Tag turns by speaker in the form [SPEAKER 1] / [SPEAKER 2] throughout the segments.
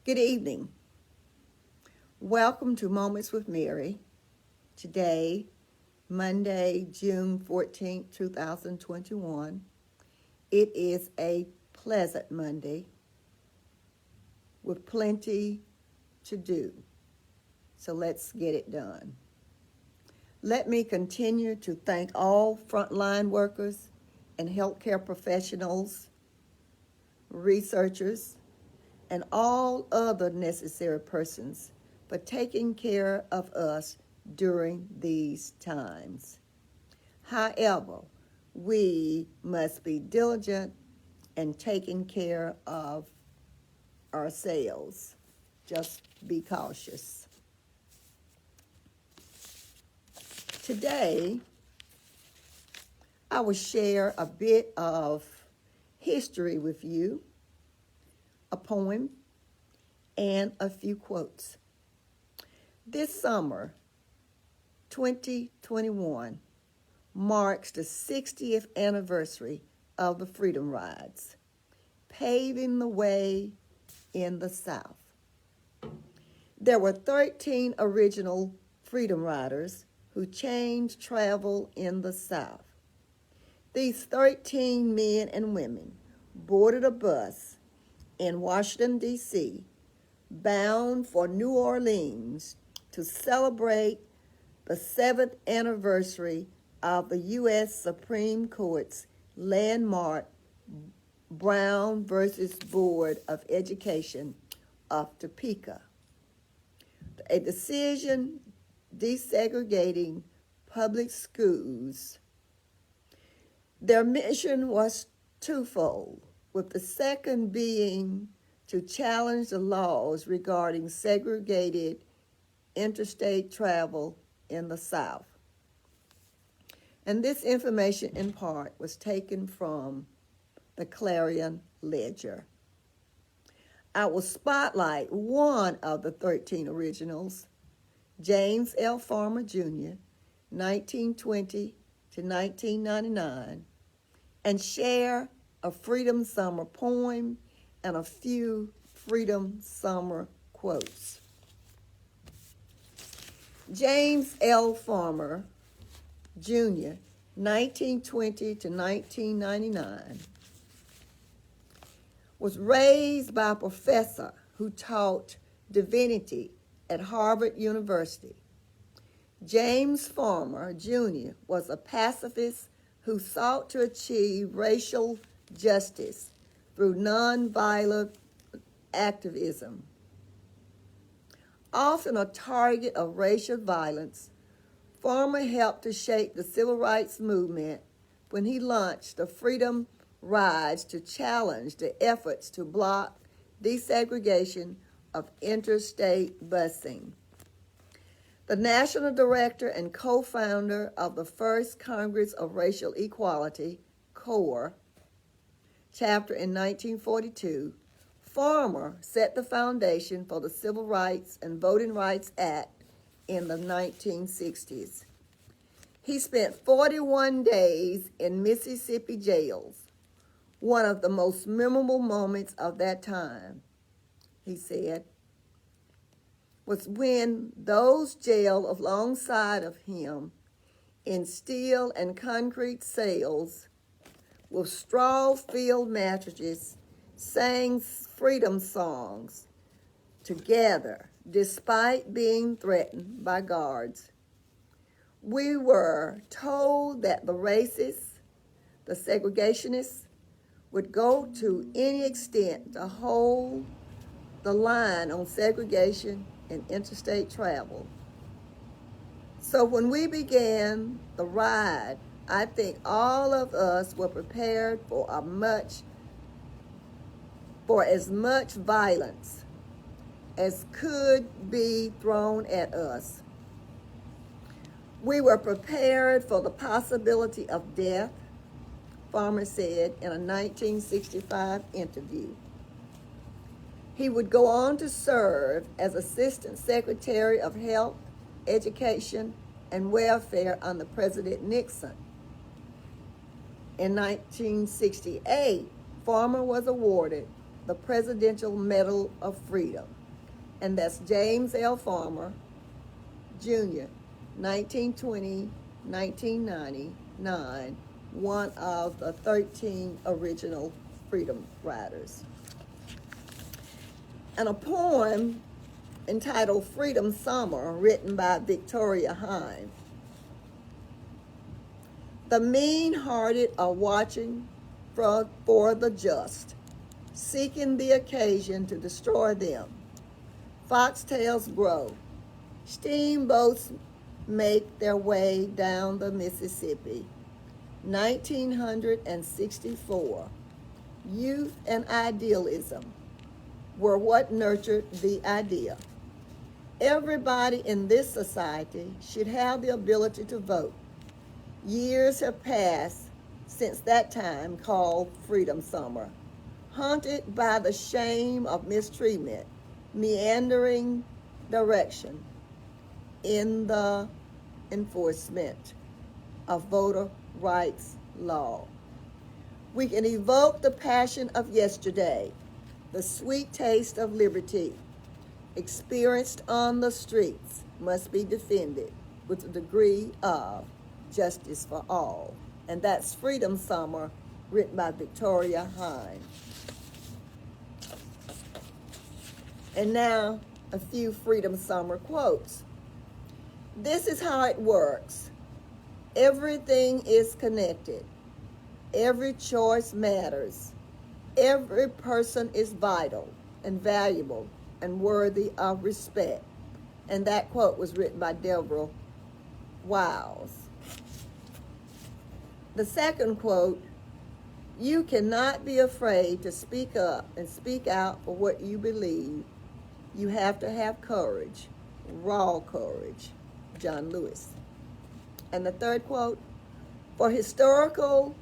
[SPEAKER 1] Good evening. Welcome to Moments with Mary. Today, Monday, June 14th, 2021. It is a pleasant Monday with plenty to do. So let's get it done. Let me continue to thank all frontline workers and healthcare professionals, researchers, and all other necessary persons for taking care of us during these times. However, we must be diligent in taking care of ourselves. Just be cautious. Today, I will share a bit of history with you, a poem, and a few quotes. This summer, 2021, marks the 60th anniversary of the Freedom Rides, paving the way in the South. There were 13 original Freedom Riders who changed travel in the South. These 13 men and women boarded a bus in Washington, D.C., bound for New Orleans to celebrate the 7th anniversary of the U.S. Supreme Court's landmark Brown versus Board of Education of Topeka, a decision desegregating public schools. Their mission was twofold, with the second being to challenge the laws regarding segregated interstate travel in the South. And this information, in part, was taken from the Clarion Ledger. I will spotlight one of the 13 originals, James L. Farmer, Jr., 1920 to 1999, and share a Freedom Summer poem and a few Freedom Summer quotes. James L. Farmer, Jr., 1920 to 1999, was raised by a professor who taught divinity at Harvard University. James Farmer, Jr. was a pacifist who sought to achieve racial justice through nonviolent activism. Often a target of racial violence, Farmer helped to shape the civil rights movement when he launched the Freedom Rides to challenge the efforts to block desegregation of interstate busing. The national director and co-founder of the First Congress of Racial Equality, CORE, chapter in 1942, Farmer set the foundation for the Civil Rights and Voting Rights Act in the 1960s. He spent 41 days in Mississippi jails. One of the most memorable moments of that time, he said, was when those jailed alongside of him in steel and concrete cells with straw-filled mattresses sang freedom songs together despite being threatened by guards. We were told that the racists, the segregationists, would go to any extent to hold the line on segregation and interstate travel. So when we began the ride, I think all of us were prepared for as much violence as could be thrown at us. We were prepared for the possibility of death, Farmer said in a 1965 interview. He would go on to serve as Assistant Secretary of Health, Education, and Welfare under President Nixon. In 1968, Farmer was awarded the Presidential Medal of Freedom. And that's James L. Farmer, Jr., 1920-1999, one of the 13 original freedom riders. And a poem entitled Freedom Summer, written by Victoria Hine. The mean-hearted are watching for the just, seeking the occasion to destroy them. Foxtails grow. Steamboats make their way down the Mississippi. 1964. Youth and idealism were what nurtured the idea. Everybody in this society should have the ability to vote. Years have passed since that time called Freedom Summer. Haunted by the shame of mistreatment, meandering direction in the enforcement of voter rights law. We can evoke the passion of yesterday, the sweet taste of liberty experienced on the streets must be defended with a degree of justice for all. And that's Freedom Summer, written by Victoria Hine. And now, a few Freedom Summer quotes. This is how it works. Everything is connected. Every choice matters. Every person is vital and valuable and worthy of respect. And that quote was written by Deborah Wiles. The second quote, you cannot be afraid to speak up and speak out for what you believe. You have to have courage, raw courage. John Lewis. And the third quote, for historical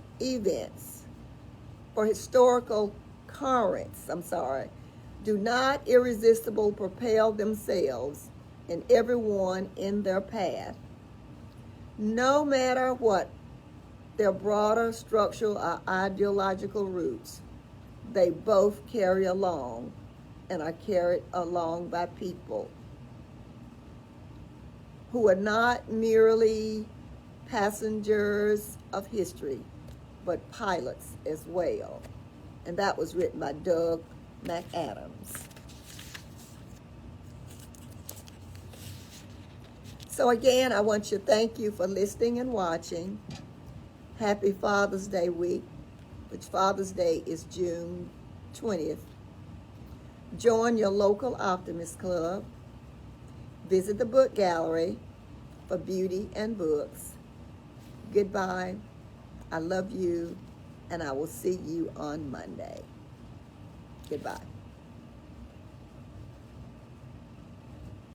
[SPEAKER 1] currents, do not irresistible propel themselves and everyone in their path. No matter what their broader structural or ideological roots, they both carry along and are carried along by people who are not merely passengers of history, but pilots as well. And that was written by Doug McAdams. So again, I want to thank you for listening and watching. Happy Father's Day week, which Father's Day is June 20th. Join your local Optimist Club. Visit the book gallery for beauty and books. Goodbye. I love you, and I will see you on Monday. Goodbye.